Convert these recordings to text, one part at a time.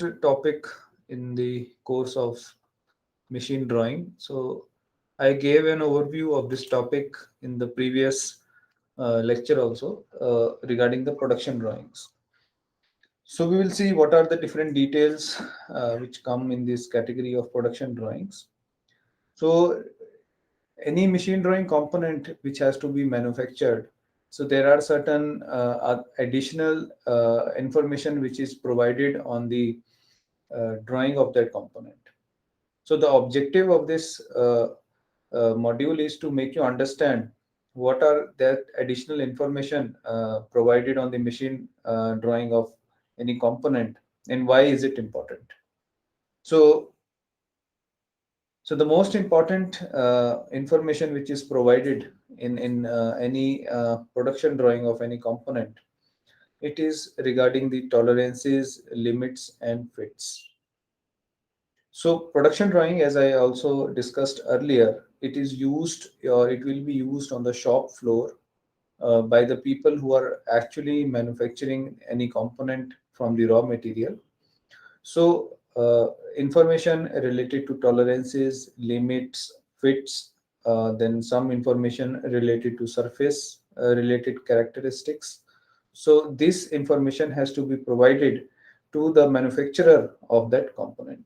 last topic in the course of machine drawing. So I gave an overview of this topic in the previous lecture also regarding the production drawings. So we will see what are the different details which come in this category of production drawings. So any machine drawing component which has to be manufactured, so there are certain additional information which is provided on the drawing of that component. So the objective of this module is to make you understand what are that additional information provided on the machine drawing of any component and why is it important. So so the most important information which is provided in any production drawing of any component, it is regarding the tolerances, limits, and fits. So production drawing, as I also discussed earlier, it is used or it will be used on the shop floor by the people who are actually manufacturing any component from the raw material. So information related to tolerances, limits, fits, then some information related to surface related characteristics. So this information has to be provided to the manufacturer of that component.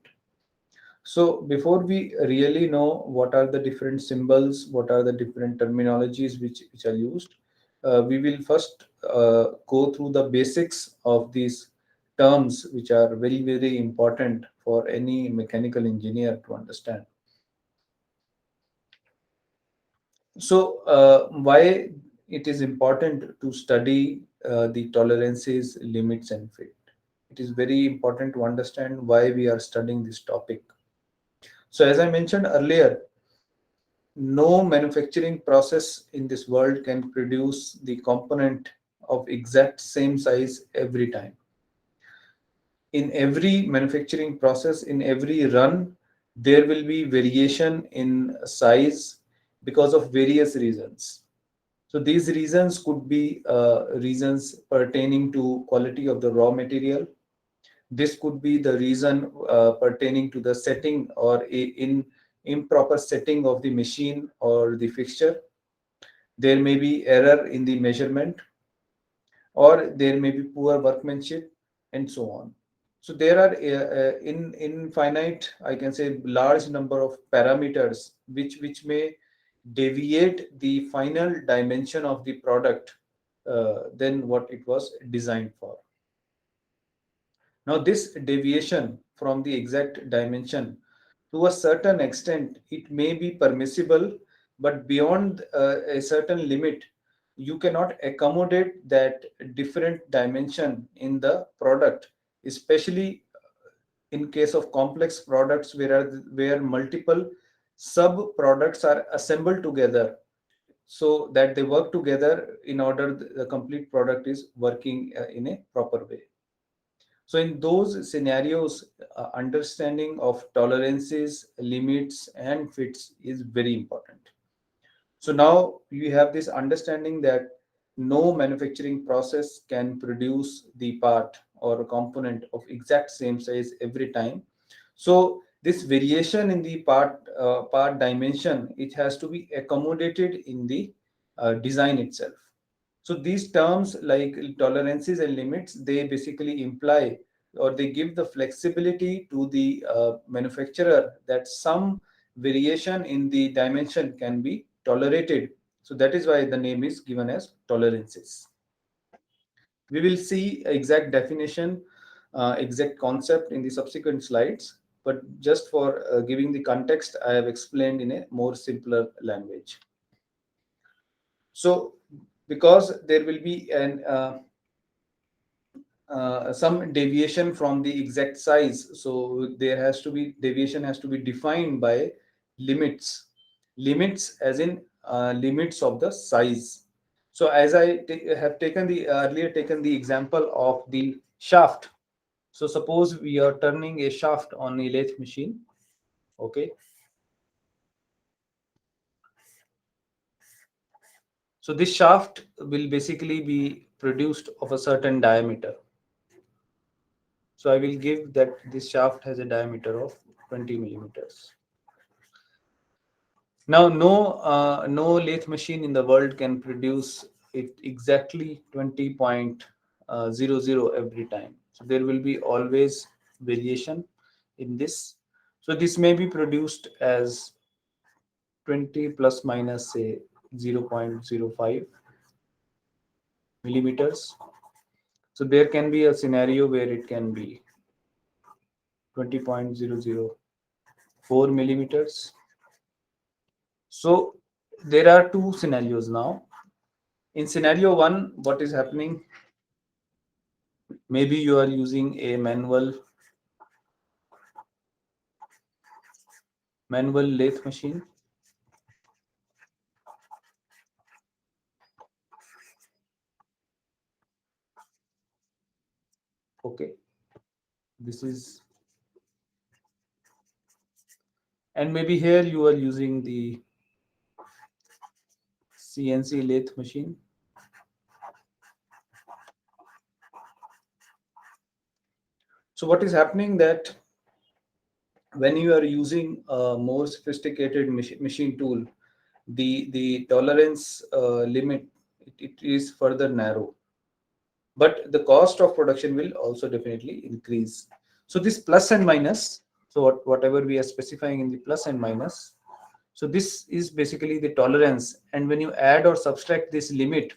So before we really know what are the different symbols, what are the different terminologies which are used, we will first go through the basics of these terms which are very, very important for any mechanical engineer to understand. So why it is important to study the tolerances, limits, and fit? It is very important to understand why we are studying this topic. So as I mentioned earlier, no manufacturing process in this world can produce the component of exact same size every time. In every manufacturing process, in every run, there will be variation in size because of various reasons. So these reasons could be reasons pertaining to quality of the raw material. This could be the reason pertaining to the setting or in improper setting of the machine or the fixture. There may be error in the measurement, or there may be poor workmanship, and so on. So there are in infinite, I can say, large number of parameters which may deviate the final dimension of the product than what it was designed for. Now, this deviation from the exact dimension, to a certain extent, it may be permissible, but beyond a certain limit, you cannot accommodate that different dimension in the product, especially in case of complex products where multiple sub products are assembled together so that they work together in order the complete product is working in a proper way. So in those scenarios, understanding of tolerances, limits, and fits is very important. So now you have this understanding that no manufacturing process can produce the part or a component of exact same size every time. So this variation in the part dimension, it has to be accommodated in the design itself. So these terms like tolerances and limits, they basically imply or they give the flexibility to the manufacturer that some variation in the dimension can be tolerated. So that is why the name is given as tolerances. We will see exact definition, exact concept in the subsequent slides. But just for giving the context, I have explained in a more simpler language. So because there will be an some deviation from the exact size, so there has to be deviation has to be defined by limits. Limits as in limits of the size. So as have taken the earlier taken the example of the shaft. So suppose we are turning a shaft on a lathe machine. Okay, so this shaft will basically be produced of a certain diameter. So I will give that this shaft has a diameter of 20 millimeters. Now, no lathe machine in the world can produce it exactly 20.00 every time. So there will be always variation in this. So this may be produced as 20 plus minus say 0.05 millimeters. So there can be a scenario where it can be 20.004 millimeters. So there are two scenarios now. In scenario one, what is happening? Maybe you are using a manual lathe machine. Okay, this is, and maybe here you are using the CNC lathe machine. So what is happening that when you are using a more sophisticated machine tool, the tolerance limit, it is further narrow, but the cost of production will also definitely increase. So this plus and minus, so whatever we are specifying in the plus and minus, so this is basically the tolerance, and when you add or subtract this limit,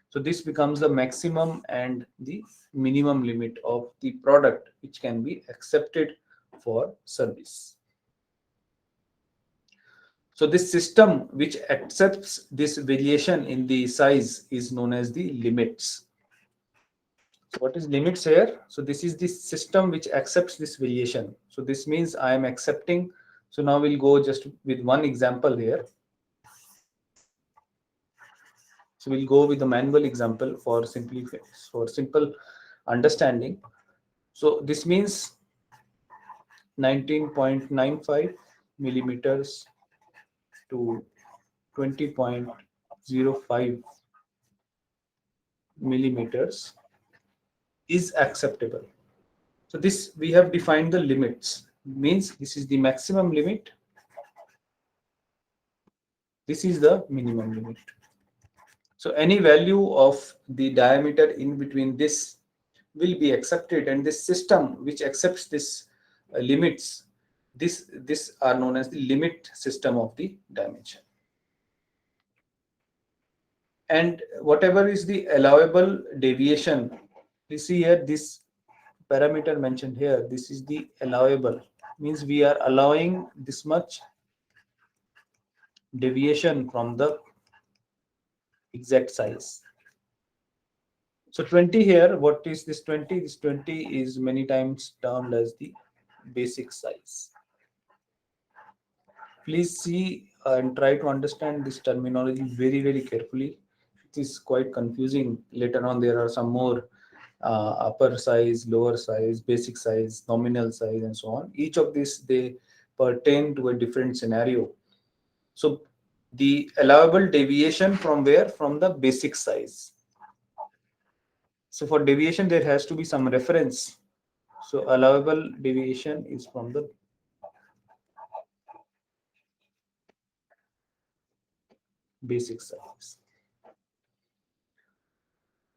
so this becomes the maximum and the minimum limit of the product which can be accepted for service. So this system which accepts this variation in the size is known as the limits. So what is limits here? So this is the system which accepts this variation. So this means I am accepting. So now we'll go just with one example here. So we'll go with the manual example for simple understanding. So this means 19.95 millimeters to 20.05 millimeters is acceptable. So this we have defined the limits. Means this is the maximum limit. This is the minimum limit. So any value of the diameter in between this will be accepted, and this system which accepts this limits, this are known as the limit system of the dimension. And whatever is the allowable deviation, you see here this parameter mentioned here, this is the allowable, means we are allowing this much deviation from the exact size. So 20 here, what is this 20? This 20 is many times termed as the basic size. Please see and try to understand this terminology very, very carefully. It is quite confusing. Later on, there are some more upper size, lower size, basic size, nominal size, and so on. Each of these, they pertain to a different scenario. So the allowable deviation from where? From the basic size. So for deviation, there has to be some reference. So allowable deviation is from the basic size.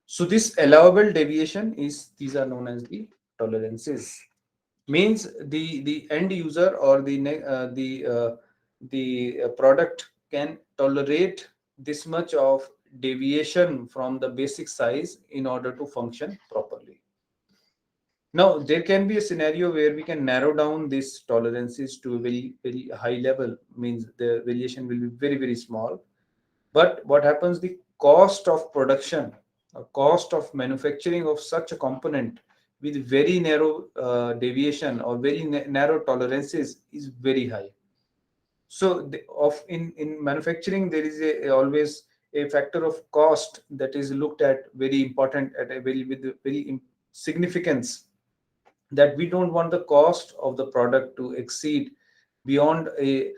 So this allowable deviation is, these are known as the tolerances. Means the end user or the product can tolerate this much of deviation from the basic size in order to function properly. Now, there can be a scenario where we can narrow down these tolerances to a very, very high level, means the variation will be very, very small. But what happens, the cost of production, cost of manufacturing of such a component with very narrow deviation or very narrow tolerances is very high. So in manufacturing, there is always a factor of cost that is looked at very important at a very with a very significance, that we don't want the cost of the product to exceed beyond a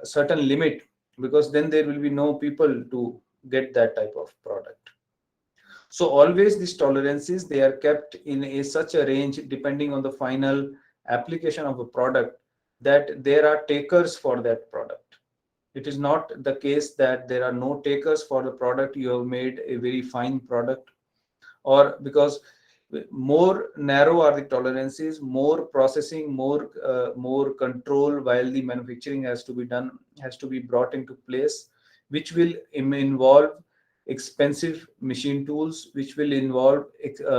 certain limit, because then there will be no people to get that type of product. So always these tolerances, they are kept in a such a range depending on the final application of a product, that there are takers for that product. It is not the case that there are no takers for the product. You have made a very fine product, or because more narrow are the tolerances, more processing, more control while the manufacturing has to be done, has to be brought into place, which will involve expensive machine tools, which will involve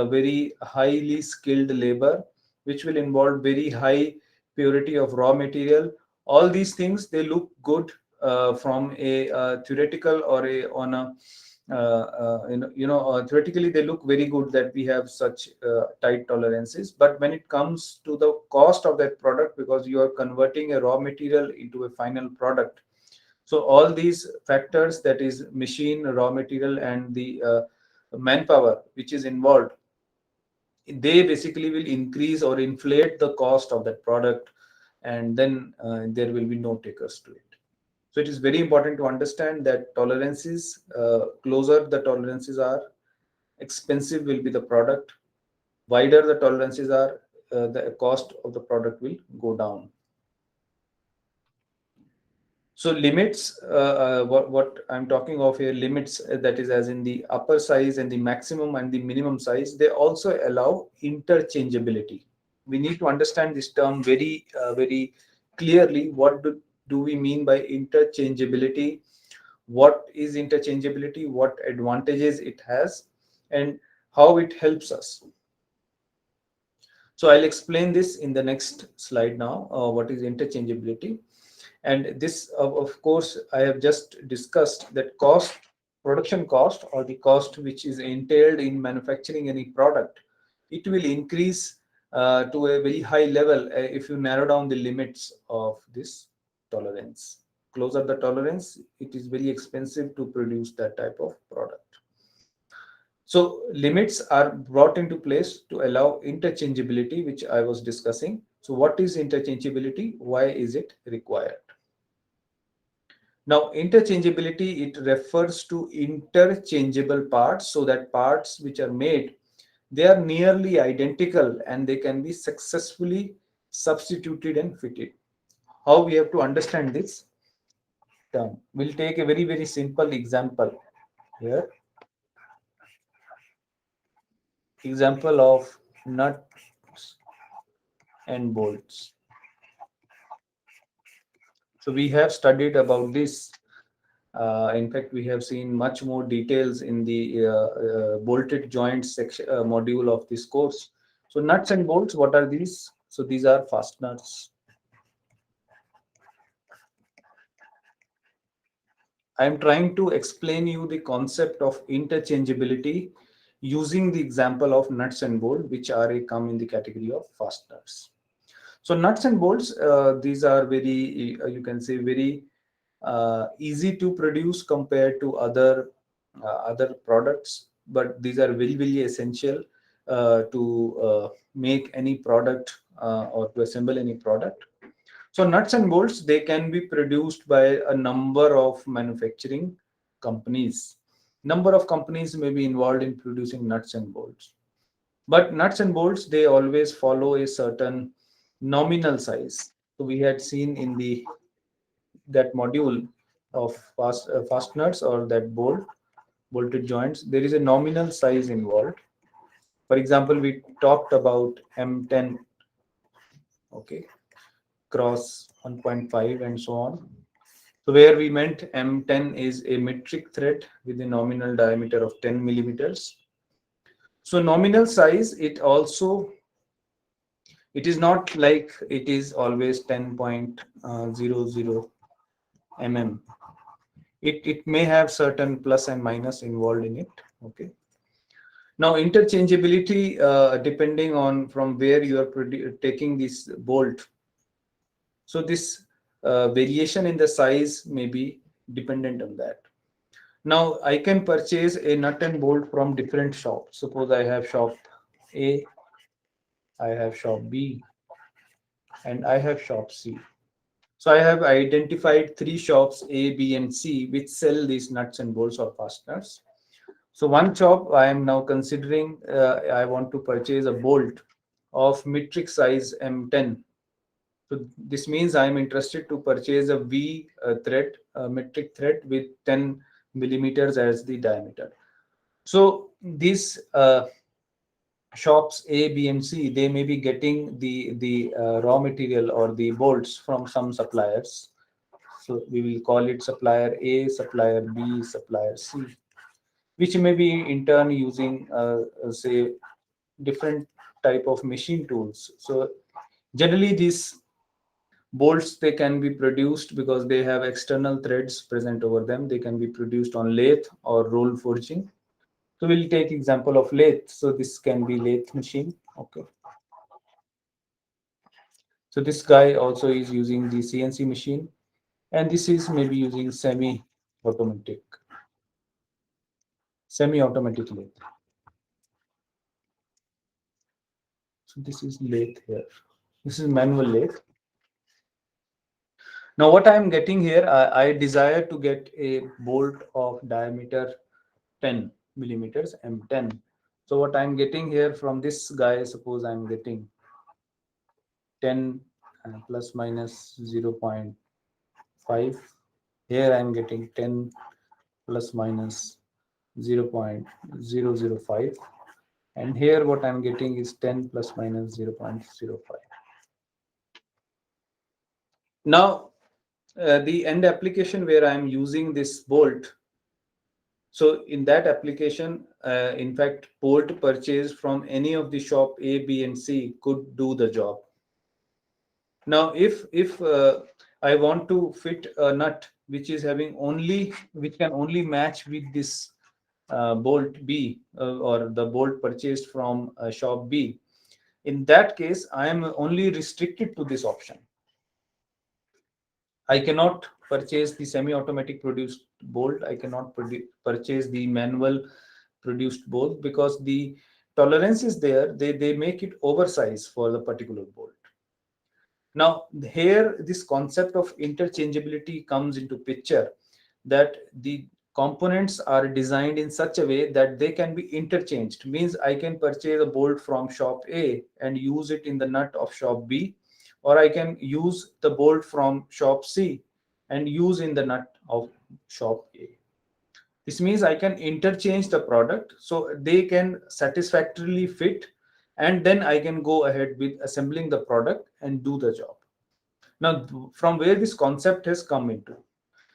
very highly skilled labor, which will involve very high purity of raw material. All these things, they look good from a theoretical or a on a theoretically they look very good that we have such tight tolerances. But when it comes to the cost of that product, because you are converting a raw material into a final product, so all these factors, that is machine, raw material, and the manpower which is involved, they basically will increase or inflate the cost of that product, and then there will be no takers to it. So it is very important to understand that tolerances, closer the tolerances are, expensive will be the product. Wider the tolerances are, the cost of the product will go down. So limits, what I'm talking of here, limits, that is as in the upper size and the maximum and the minimum size, they also allow interchangeability. We need to understand this term very clearly. What do we mean by interchangeability? What is interchangeability? What advantages it has, and how it helps us? So I'll explain this in the next slide now. What is interchangeability? And this, of course, I have just discussed that cost, production cost, or the cost which is entailed in manufacturing any product, it will increase to a very high level if you narrow down the limits of this tolerance. Closer the tolerance, it is very expensive to produce that type of product. So limits are brought into place to allow interchangeability, which I was discussing. So what is interchangeability? Why is it required? Now, interchangeability, it refers to interchangeable parts, so that parts which are made, they are nearly identical and they can be successfully substituted and fitted. How we have to understand this term? We'll take a very simple example here. Example of nuts and bolts. So we have studied about this. In fact, we have seen much more details in the bolted joints section module of this course. So nuts and bolts, what are these? So these are fasteners. I am trying to explain you the concept of interchangeability using the example of nuts and bolts, which are come in the category of fasteners. So nuts and bolts, these are very, you can say, very easy to produce compared to other products, but these are very essential to make any product or to assemble any product. So nuts and bolts, they can be produced by a number of manufacturing companies. Number of companies may be involved in producing nuts and bolts, but nuts and bolts, they always follow a certain nominal size. So we had seen in the that module of fasteners, or that bolted joints, there is a nominal size involved. For example, we talked about M10, okay, cross 1.5 and so on. So where we meant M10 is a metric thread with a nominal diameter of 10 millimeters. So nominal size, it also, it is not like it is always 10.00 mm. It may have certain plus and minus involved in it. Okay. Now interchangeability, depending on from where you are taking this bolt. So this variation in the size may be dependent on that. Now I can purchase a nut and bolt from different shops. Suppose I have shop A, I have shop B, and I have shop C. So I have identified three shops A, B, and C which sell these nuts and bolts or fasteners. So one shop I am now considering, I want to purchase a bolt of metric size M10. So this means I am interested to purchase a V thread, a metric thread with 10 millimeters as the diameter. So these shops A, B, and C, they may be getting the raw material or the bolts from some suppliers. So we will call it supplier A, supplier B, supplier C, which may be in turn using say different type of machine tools. So generally these bolts, they can be produced because they have external threads present over them. They can be produced on lathe or roll forging. So we'll take example of lathe. So this can be lathe machine. Okay. So this guy also is using the CNC machine, and this is maybe using automatic, semi-automatic lathe. So this is lathe here. This is manual lathe. Now what I am getting here, I desire to get a bolt of diameter 10 millimeters M10. So what I'm getting here from this guy, suppose I'm getting 10 plus minus 0.5. Here I'm getting 10 plus minus 0.005. And here what I'm getting is 10 plus minus 0.05. Now, the end application where I'm using this bolt, so in that application, in fact, bolt purchase from any of the shop A, B, and C could do the job. Now, if I want to fit a nut which is having only, which can only match with this bolt B, or the bolt purchased from shop B, in that case, I am only restricted to this option. I cannot purchase the semi-automatic produced bolt. I cannot purchase the manual produced bolt because the tolerance is there. They make it oversized for the particular bolt. Now, here this concept of interchangeability comes into picture, that the components are designed in such a way that they can be interchanged. Means I can purchase a bolt from shop A and use it in the nut of shop B, or I can use the bolt from shop C and use in the nut of shop A. This means I can interchange the product so they can satisfactorily fit, and then I can go ahead with assembling the product and do the job. Now, from where this concept has come into.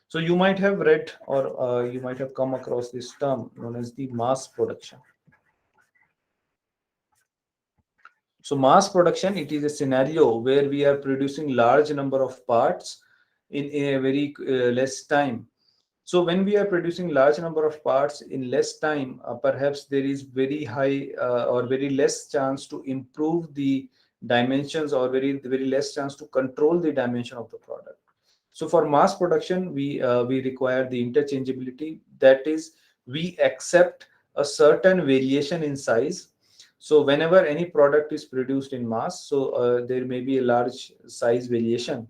So you might have read, or you might have come across this term known as the mass production. So mass production, it is a scenario where we are producing large number of parts in a very less time. So when we are producing large number of parts in less time, perhaps there is very high or very less chance to improve the dimensions, or very less chance to control the dimension of the product. So for mass production, we require the interchangeability. That is, we accept a certain variation in size. So whenever any product is produced in mass, so there may be a large size variation,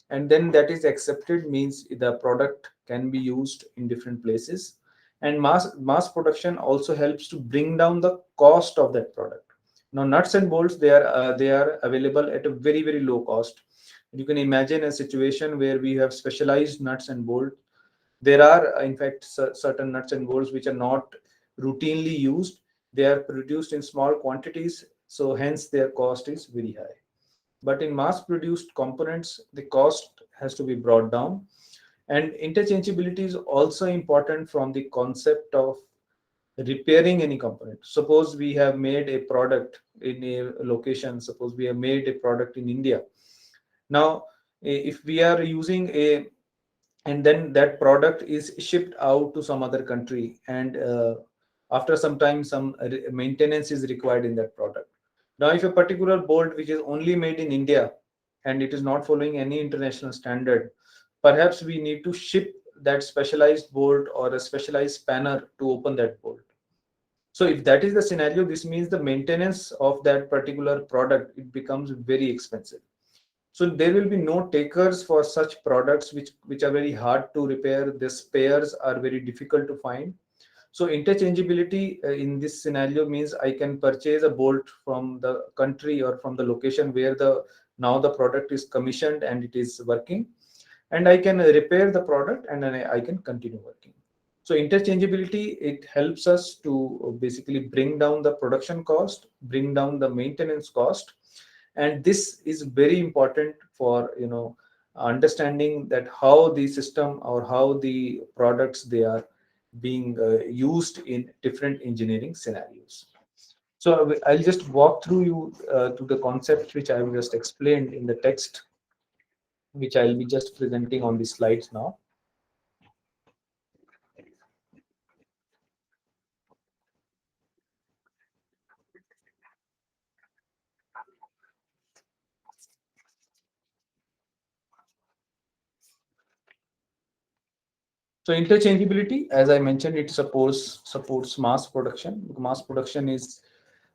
and then that is accepted, means the product can be used in different places. And mass production also helps to bring down the cost of that product. Now nuts and bolts, they are available at a very low cost. You can imagine a situation where we have specialized nuts and bolts. There are, in fact, certain nuts and bolts which are not routinely used. They are produced in small quantities, so hence their cost is very high. But in mass produced components, the cost has to be brought down. And interchangeability is also important from the concept of repairing any component. Suppose we have made a product in a location, suppose we have made a product in India. Now, if we are using a, and then that product is shipped out to some other country, and after some time some maintenance is required in that product. Now if a particular bolt which is only made in India and it is not following any international standard, perhaps we need to ship that specialized bolt or a specialized spanner to open that bolt. So if that is the scenario, this means the maintenance of that particular product, it becomes very expensive. So there will be no takers for such products which are very hard to repair. The spares are very difficult to find. So interchangeability in this scenario means I can purchase a bolt from the country or from the location where the now the product is commissioned and it is working, and I can repair the product and then I can continue working. So interchangeability, it helps us to basically bring down the production cost, bring down the maintenance cost, and this is very important for understanding that how the system or how the products they are being used in different engineering scenarios. So I'll just walk through you to the concept which I've just explained in the text, which I'll be just presenting on the slides now. So interchangeability, as I mentioned, it supports mass production. Mass production is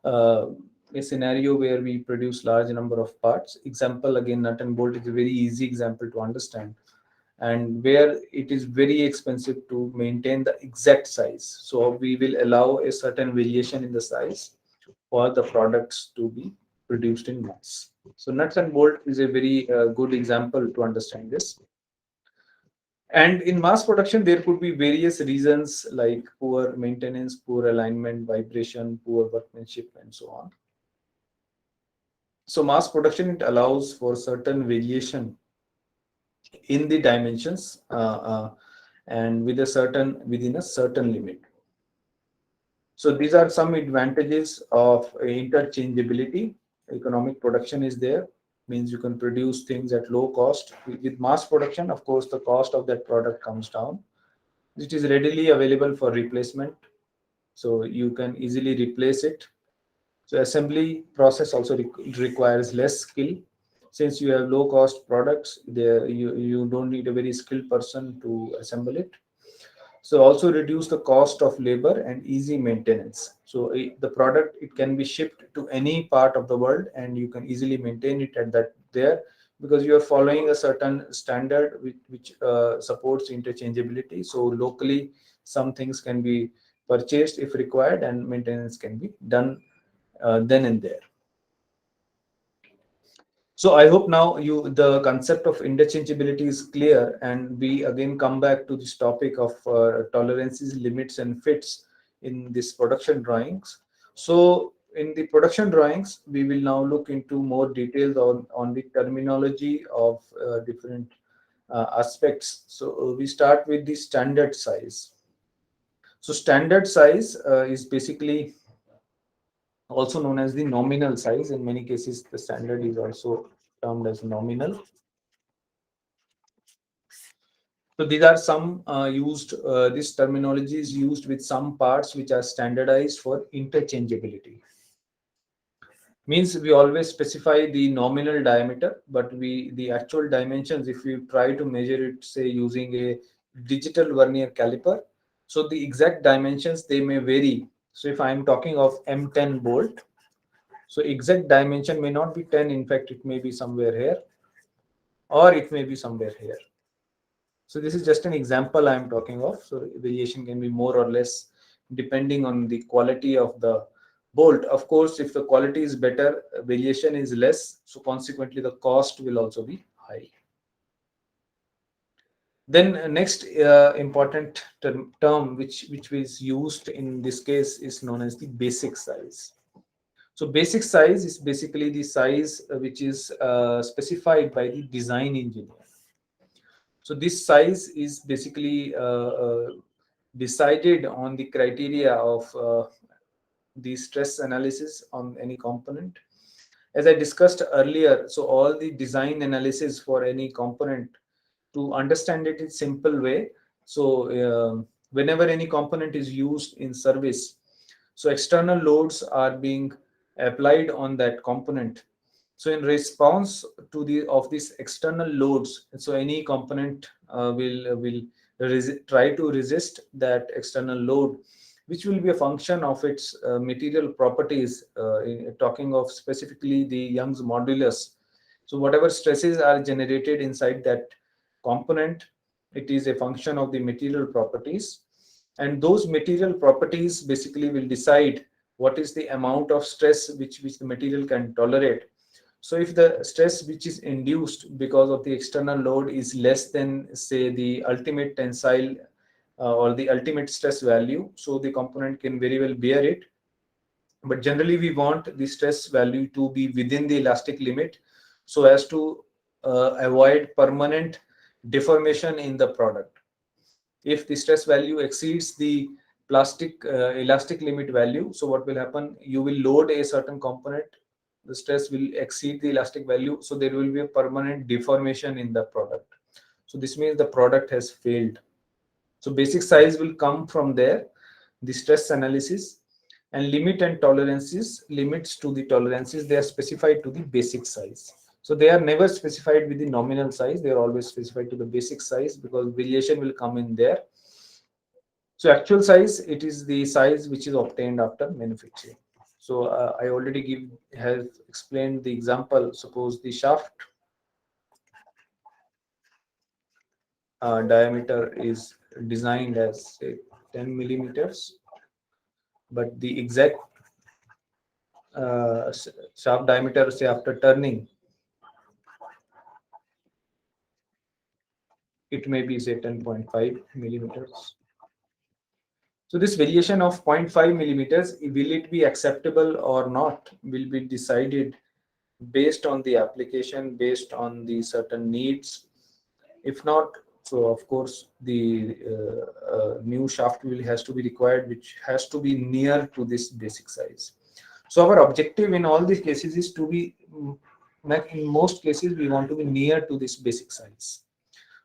uh, a scenario where we produce large number of parts. Example again, nut and bolt is a very easy example to understand, and where it is very expensive to maintain the exact size. So we will allow a certain variation in the size for the products to be produced in mass. So nuts and bolt is a very good example to understand this. And in mass production, there could be various reasons like poor maintenance, poor alignment, vibration, poor workmanship, and so on. So mass production, it allows for certain variation in the dimensions and within a certain limit. So these are some advantages of interchangeability. Economic production is there, means you can produce things at low cost. With mass production, of course, the cost of that product comes down. It is readily available for replacement, so you can easily replace it. So assembly process also requires less skill. Since you have low cost products, there you don't need a very skilled person to assemble it. So also reduce the cost of labor and easy maintenance. So the product, it can be shipped to any part of the world and you can easily maintain it at that there, because you are following a certain standard which supports interchangeability. So locally some things can be purchased if required and maintenance can be done then and there. So I hope now the concept of interchangeability is clear, and we again come back to this topic of tolerances, limits, and fits in this production drawings. So in the production drawings, we will now look into more details on the terminology of different aspects. So we start with the standard size. So standard size is basically also known as the nominal size. In many cases, the standard is also termed as nominal. So these are some this terminology is used with some parts which are standardized for interchangeability. Means we always specify the nominal diameter, but the actual dimensions, if we try to measure it, say using a digital vernier caliper, so the exact dimensions they may vary. So if I'm talking of M10 bolt, so exact dimension may not be 10. In fact, it may be somewhere here, or it may be somewhere here. So this is just an example I'm talking of. So variation can be more or less depending on the quality of the bolt. Of course, if the quality is better, variation is less. So consequently, the cost will also be high. Then next important term which was used in this case is known as the basic size. So basic size is basically the size which is specified by the design engineer. So this size is basically decided on the criteria of the stress analysis on any component. As I discussed earlier, so all the design analysis for any component, to understand it in simple way. So whenever any component is used in service, so external loads are being applied on that component. So in response to the of these external loads, so any component will try to resist that external load, which will be a function of its material properties. Talking of specifically the Young's modulus. So whatever stresses are generated inside that component, it is a function of the material properties. and those material properties basically will decide what is the amount of stress which the material can tolerate. So if the stress which is induced because of the external load is less than, say, the ultimate tensile or the ultimate stress value, so the component can very well bear it. But generally we want the stress value to be within the elastic limit, so as to avoid permanent deformation in the product. If the stress value exceeds the plastic elastic limit value, so what will happen, you will load a certain component, the stress will exceed the elastic value, so there will be a permanent deformation in the product. So this means the product has failed. So basic size will come from there, the stress analysis, and limit and tolerances, limits to the tolerances, they are specified to the basic size. So they are never specified with the nominal size, they are always specified to the basic size, because variation will come in there. So actual size, it is the size which is obtained after manufacturing. So I already have explained the example. Suppose the shaft diameter is designed as, say, 10 millimeters, but the exact shaft diameter, say, after turning, it may be, say, 10.5 millimeters. So this variation of zero point 0.5 millimeters, will it be acceptable or not, will be decided based on the application, based on the certain needs. If not, so of course the new shaft wheel has to be required, which has to be near to this basic size. So our objective in all these cases is to be, in most cases we want to be near to this basic size.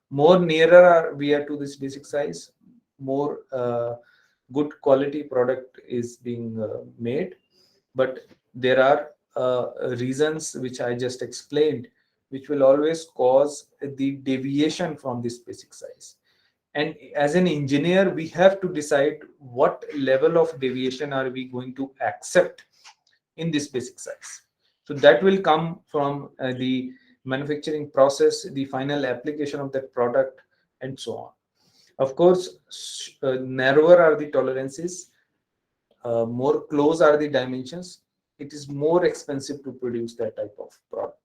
More nearer we are to this basic size, more good quality product is being made. But there are reasons which I just explained, which will always cause the deviation from this basic size. And as an engineer, we have to decide what level of deviation are we going to accept in this basic size. So that will come from the manufacturing process, the final application of that product, and so on. Of course, narrower are the tolerances, more close are the dimensions, it is more expensive to produce that type of product.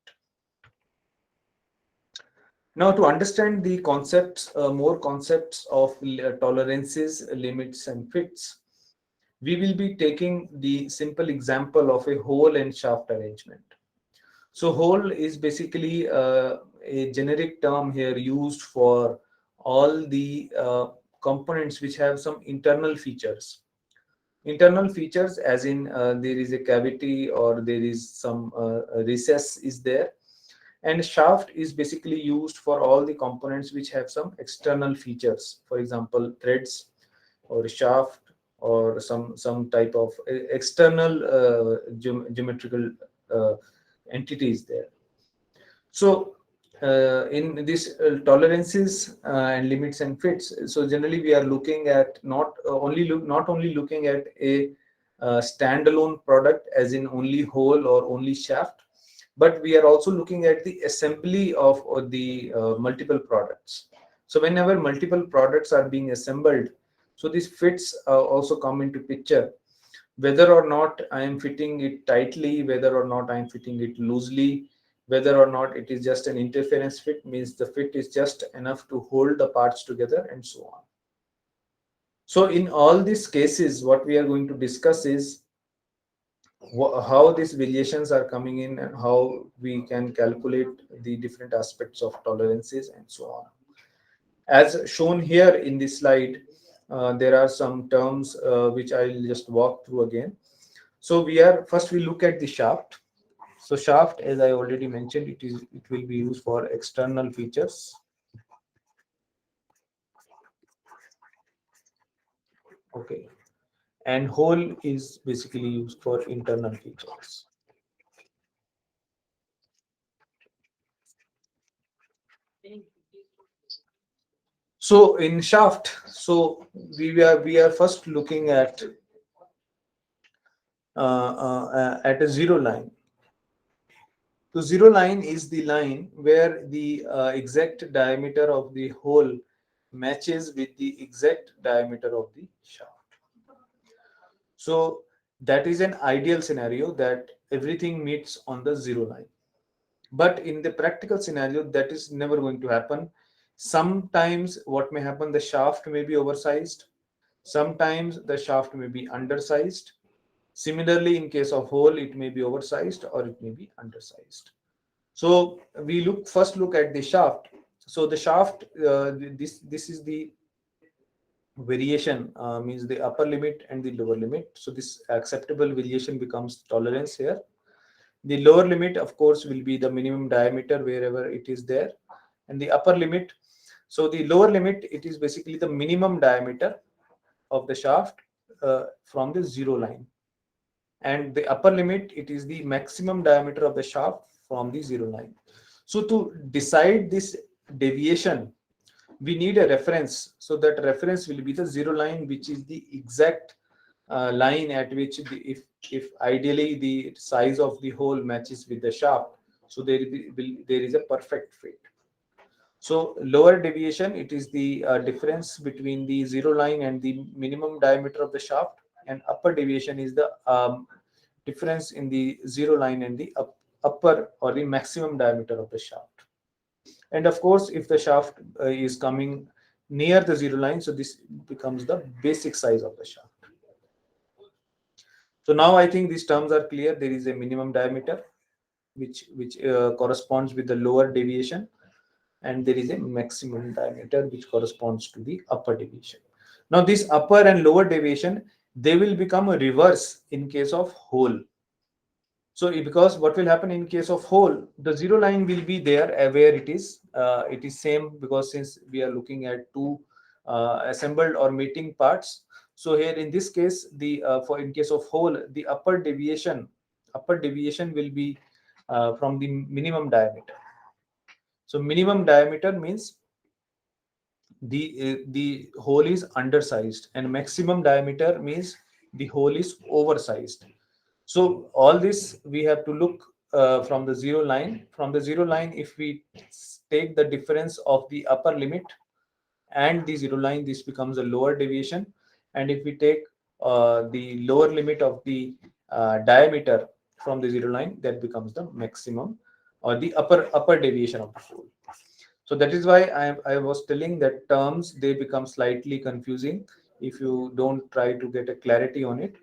Now, to understand the concepts, more concepts of tolerances, limits, and fits, we will be taking the simple example of a hole and shaft arrangement. So hole is basically a generic term here used for all the components which have some internal features. Internal features as in there is a cavity or there is some recess is there. And shaft is basically used for all the components which have some external features, for example threads or shaft or some type of external geometrical uh, entities there. So in this tolerances and limits and fits, so generally we are looking at not only looking at a standalone product as in only hole or only shaft, but we are also looking at the assembly of the multiple products. So whenever multiple products are being assembled, so these fits also come into picture, whether or not I am fitting it tightly, whether or not I am fitting it loosely, whether or not it is just an interference fit, means the fit is just enough to hold the parts together, and so on. So in all these cases, what we are going to discuss is how these variations are coming in and how we can calculate the different aspects of tolerances and so on. As shown here in this slide, there are some terms which I'll just walk through again. So we look at the shaft. So shaft, as I already mentioned, it will be used for external features. Okay. And hole is basically used for internal features. So in shaft, so we are first looking at a zero line. So zero line is the line where the exact diameter of the hole matches with the exact diameter of the shaft. So that is an ideal scenario, that everything meets on the zero line. But in the practical scenario, that is never going to happen. Sometimes what may happen, the shaft may be oversized, sometimes the shaft may be undersized. Similarly, in case of hole, it may be oversized or it may be undersized. So we look at the shaft. So the shaft, this is the variation, means the upper limit and the lower limit. So this acceptable variation becomes tolerance here. The lower limit, of course, will be the minimum diameter wherever it is there, and the upper limit. So the lower limit, it is basically the minimum diameter of the shaft from the zero line, and the upper limit, it is the maximum diameter of the shaft from the zero line. So to decide this deviation, we need a reference. So that reference will be the zero line, which is the exact line at which if ideally the size of the hole matches with the shaft, so there is a perfect fit. So lower deviation, it is the difference between the zero line and the minimum diameter of the shaft, and upper deviation is the difference in the zero line and the upper or the maximum diameter of the shaft. And of course, if the shaft is coming near the zero line, so this becomes the basic size of the shaft. So now I think these terms are clear. There is a minimum diameter which corresponds with the lower deviation, and there is a maximum diameter which corresponds to the upper deviation. Now this upper and lower deviation, they will become a reverse in case of hole. So because what will happen in case of hole, the zero line will be there where it is same, because since we are looking at two assembled or meeting parts. So here in this case, the for in case of hole, the upper deviation will be from the minimum diameter. So minimum diameter means the hole is undersized, and maximum diameter means the hole is oversized. So all this we have to look from the zero line. From the zero line, if we take the difference of the upper limit and the zero line, this becomes a lower deviation. And if we take the lower limit of the diameter from the zero line, that becomes the maximum or the upper deviation of the hole. So that is why I was telling that terms, they become slightly confusing if you don't try to get a clarity on it.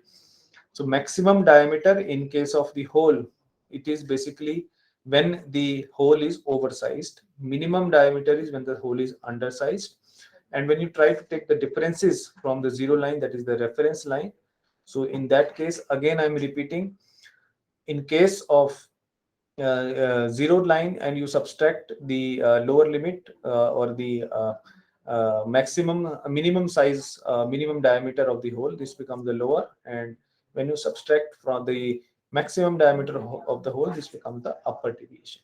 So maximum diameter in case of the hole, it is basically when the hole is oversized. Minimum diameter is when the hole is undersized. And when you try to take the differences from the zero line, that is the reference line. So in that case, again, I'm repeating, in case of zero line and you subtract the lower limit or the minimum size, minimum diameter of the hole, this becomes the lower. And when you subtract from the maximum diameter of the hole, this becomes the upper deviation.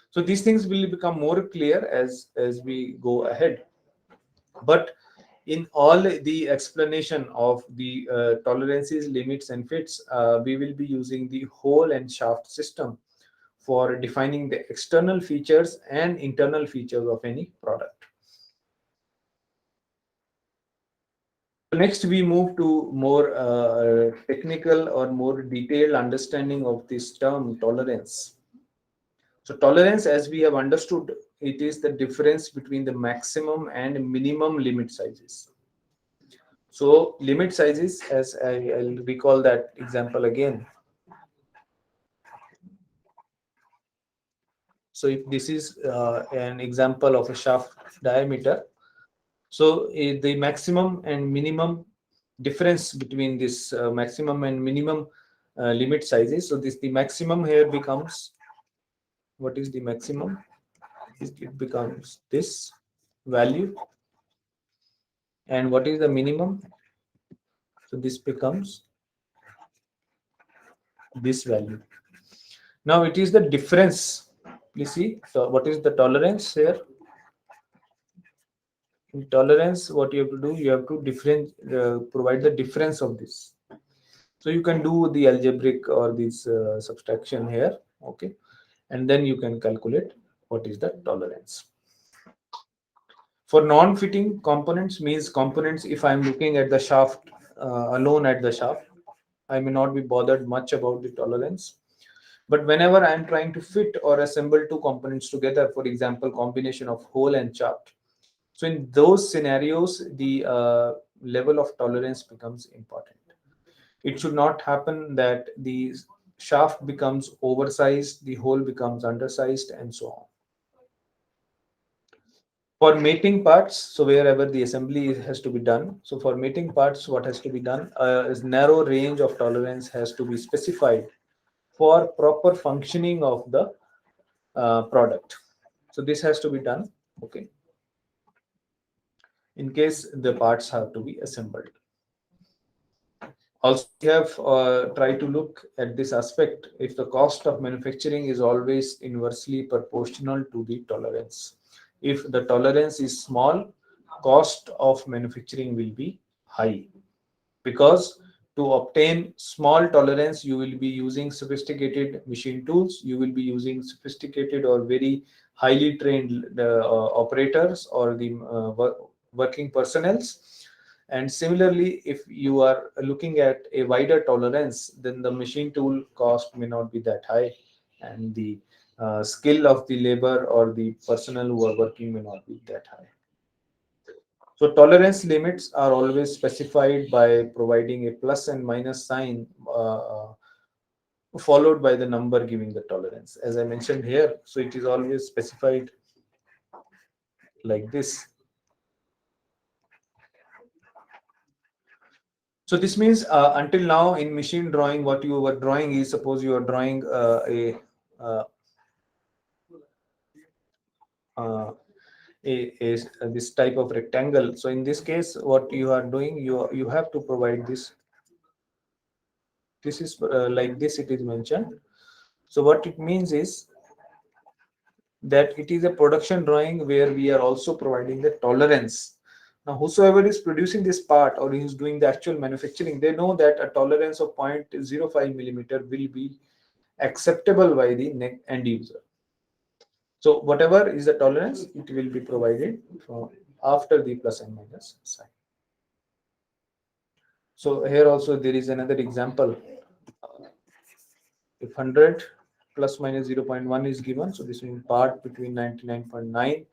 So these things will become more clear as we go ahead. But in all the explanation of the tolerances, limits, and fits, we will be using the hole and shaft system for defining the external features and internal features of any product. So next we move to more technical or more detailed understanding of this term tolerance. So tolerance, as we have understood, it is the difference between the maximum and minimum limit sizes. So limit sizes, as I'll recall that example again. So if this is an example of a shaft diameter, so the maximum and minimum difference between this maximum and minimum limit sizes. So this the maximum here becomes, what is the maximum? It becomes this value. And what is the minimum? So this becomes this value. Now it is the difference. Please see. So what is the tolerance here? In tolerance, what you have to do, you have to provide the difference of this. So you can do the algebraic or this subtraction here, okay, and then you can calculate what is the tolerance. For non-fitting components means components, if I'm looking at the shaft alone at the shaft, I may not be bothered much about the tolerance. But whenever I'm trying to fit or assemble two components together, for example, combination of hole and shaft, so in those scenarios, the level of tolerance becomes important. It should not happen that the shaft becomes oversized, the hole becomes undersized, and so on. For mating parts, so wherever the assembly has to be done, so for mating parts, what has to be done is narrow range of tolerance has to be specified for proper functioning of the product. So this has to be done, okay, in case the parts have to be assembled. Also, we have tried to look at this aspect if the cost of manufacturing is always inversely proportional to the tolerance. If the tolerance is small, cost of manufacturing will be high, because to obtain small tolerance, you will be using sophisticated machine tools, you will be using sophisticated or very highly trained operators or the working personnels. And similarly, if you are looking at a wider tolerance, then the machine tool cost may not be that high, and the skill of the labor or the personnel who are working may not be that high. So tolerance limits are always specified by providing a plus and minus sign followed by the number giving the tolerance. As I mentioned here, so it is always specified like this. So this means until now in machine drawing, what you were drawing is, suppose you are drawing uh, uh, this type of rectangle. So in this case, what you are doing, you have to provide this. This is like this. It is mentioned. So what it means is that it is a production drawing where we are also providing the tolerance. Now, whosoever is producing this part or is doing the actual manufacturing, they know that a tolerance of 0.05 millimeter will be acceptable by the end user. So whatever is the tolerance, it will be provided from after the plus and minus sign. So here also there is another example. If 100 plus minus 0.1 is given, so this means part between 99.9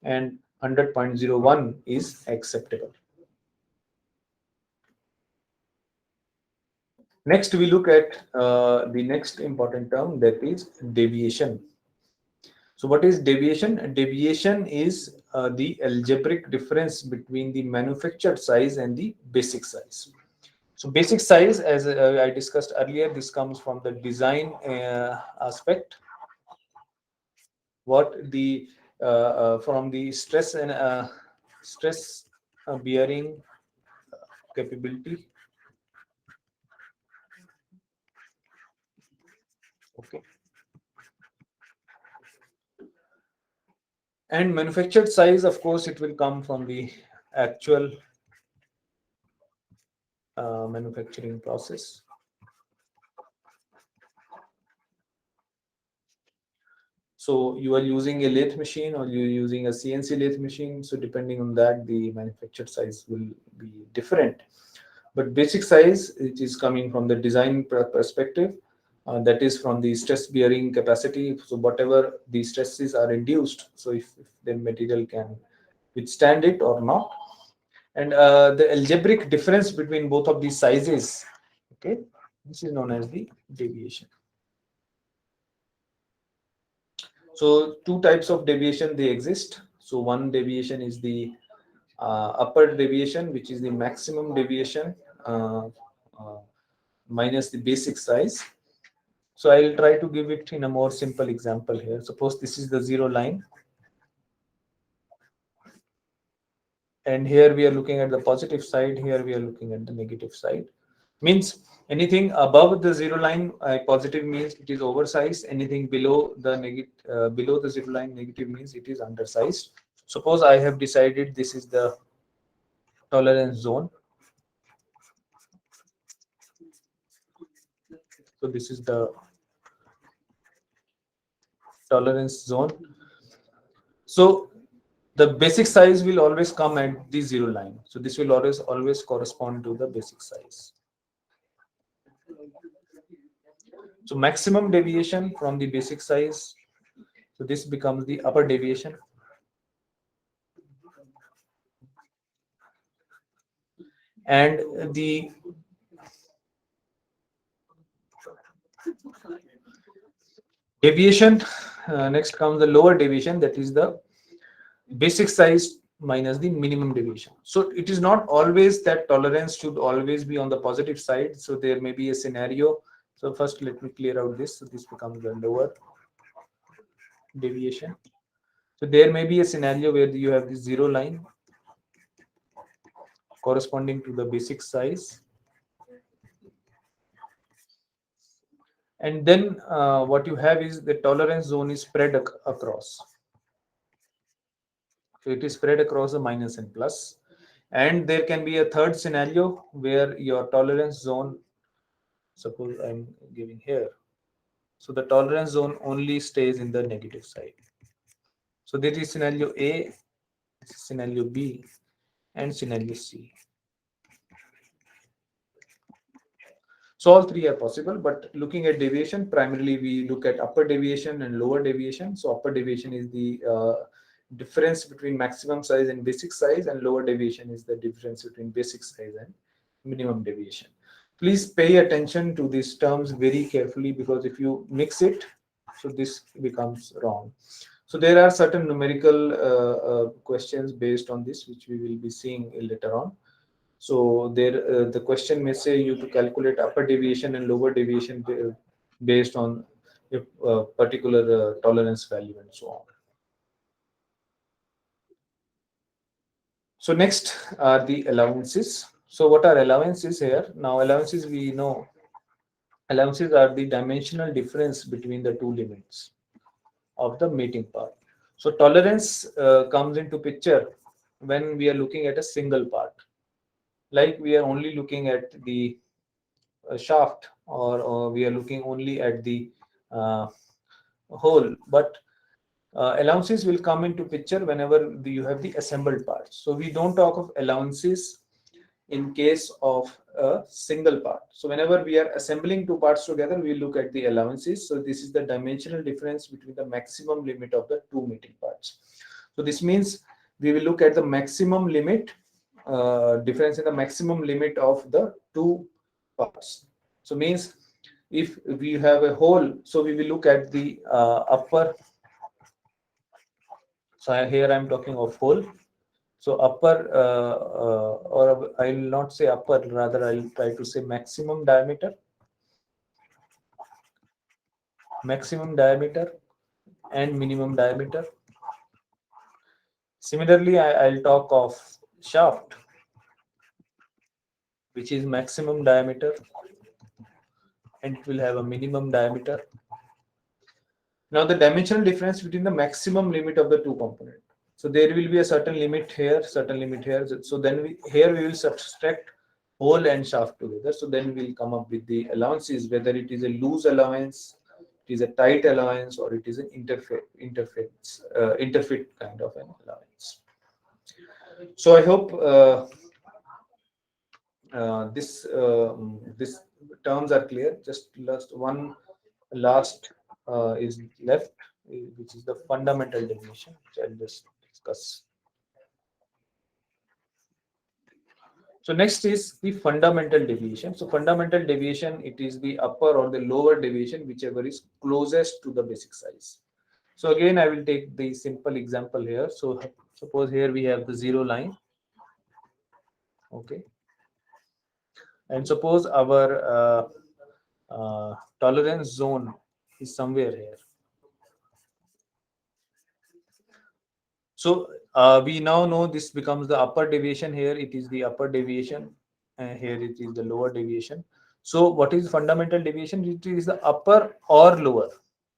and 100.01 is acceptable. Next, we look at the next important term, that is deviation. So what is deviation? Deviation is the algebraic difference between the manufactured size and the basic size. So basic size, as I discussed earlier, this comes from the design aspect. What the from the stress and stress bearing capability. Okay. And manufactured size, of course, it will come from the actual manufacturing process. So you are using a lathe machine or you're using a CNC lathe machine. So depending on that, the manufactured size will be different. But basic size, it is coming from the design perspective. That is from the stress bearing capacity. So whatever the stresses are induced, so if the material can withstand it or not. And the algebraic difference between both of these sizes, okay, this is known as the deviation. So two types of deviation they exist. So one deviation is the upper deviation, which is the maximum deviation uh, minus the basic size. So I'll try to give it in a more simple example here. Suppose this is the zero line, and here we are looking at the positive side, here we are looking at the negative side. Means anything above the zero line, positive means it is oversized. Anything below the below the zero line, negative means it is undersized. Suppose I have decided this is the tolerance zone. So this is the tolerance zone. So the basic size will always come at the zero line. So this will always correspond to the basic size. So maximum deviation from the basic size. So this becomes the upper deviation. And the deviation, next comes the lower deviation, that is the basic size minus the minimum deviation. So it is not always that tolerance should always be on the positive side. So there may be a scenario. So first let me clear out this. So this becomes the lower deviation. So there may be a scenario where you have the zero line corresponding to the basic size. And then what you have is the tolerance zone is spread across. So it is spread across the minus and plus. And there can be a third scenario where your tolerance zone, suppose I'm giving here. So the tolerance zone only stays in the negative side. So there is scenario A, scenario B, and scenario C. So all three are possible, but looking at deviation, primarily we look at upper deviation and lower deviation. So upper deviation is the difference between maximum size and basic size, and lower deviation is the difference between basic size and minimum deviation. Please pay attention to these terms very carefully, because if you mix it, so this becomes wrong. So there are certain numerical questions based on this, which we will be seeing later on. So there, the question may say you to calculate upper deviation and lower deviation based on a particular tolerance value and so on. So next are the allowances. So what are allowances here? Now allowances, we know allowances are the dimensional difference between the two limits of the meeting part. So tolerance comes into picture when we are looking at a single part, like we are only looking at the shaft, or we are looking only at the uh, hole. But allowances will come into picture whenever you have the assembled parts. So we don't talk of allowances in case of a single part. So whenever we are assembling two parts together, we look at the allowances. So this is the dimensional difference between the maximum limit of the two meeting parts. So this means we will look at the maximum limit, difference in the maximum limit of the two parts. So means if we have a hole, so we will look at the upper. So here I'm talking of hole. So upper, or I will not say upper, rather I'll try to say maximum diameter, and minimum diameter. Similarly, I'll talk of shaft, which is maximum diameter, and it will have a minimum diameter. Now the dimensional difference between the maximum limit of the two components. So there will be a certain limit here, certain limit here. So then here we will subtract hole and shaft together. So then we'll come up with the allowances, whether it is a loose allowance, it is a tight allowance, or it is an interfit kind of an allowance. So I hope this terms are clear. Just last is left, which is the fundamental deviation, which I'll just discuss. So next is the fundamental deviation. So fundamental deviation, it is the upper or the lower deviation, whichever is closest to the basic size. So again, I will take the simple example here. So suppose here we have the zero line. Okay. And suppose our tolerance zone is somewhere here. So we now know this becomes the upper deviation. Here it is the upper deviation, and here it is the lower deviation. So what is fundamental deviation? It is the upper or lower.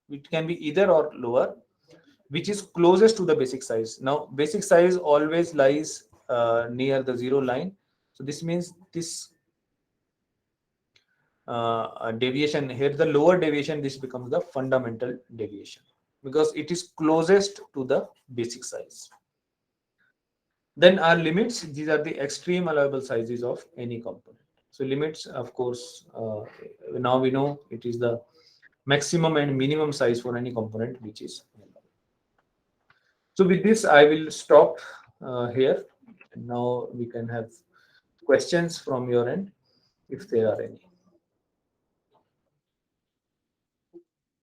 It can be either or lower, which is closest to the basic size. Now basic size always lies near the zero line. So this means this deviation here, the lower deviation, this becomes the fundamental deviation, because it is closest to the basic size. Then our limits, these are the extreme allowable sizes of any component. So limits, of course, now we know it is the maximum and minimum size for any component which is allowed. So with this, I will stop here. And now we can have questions from your end if there are any.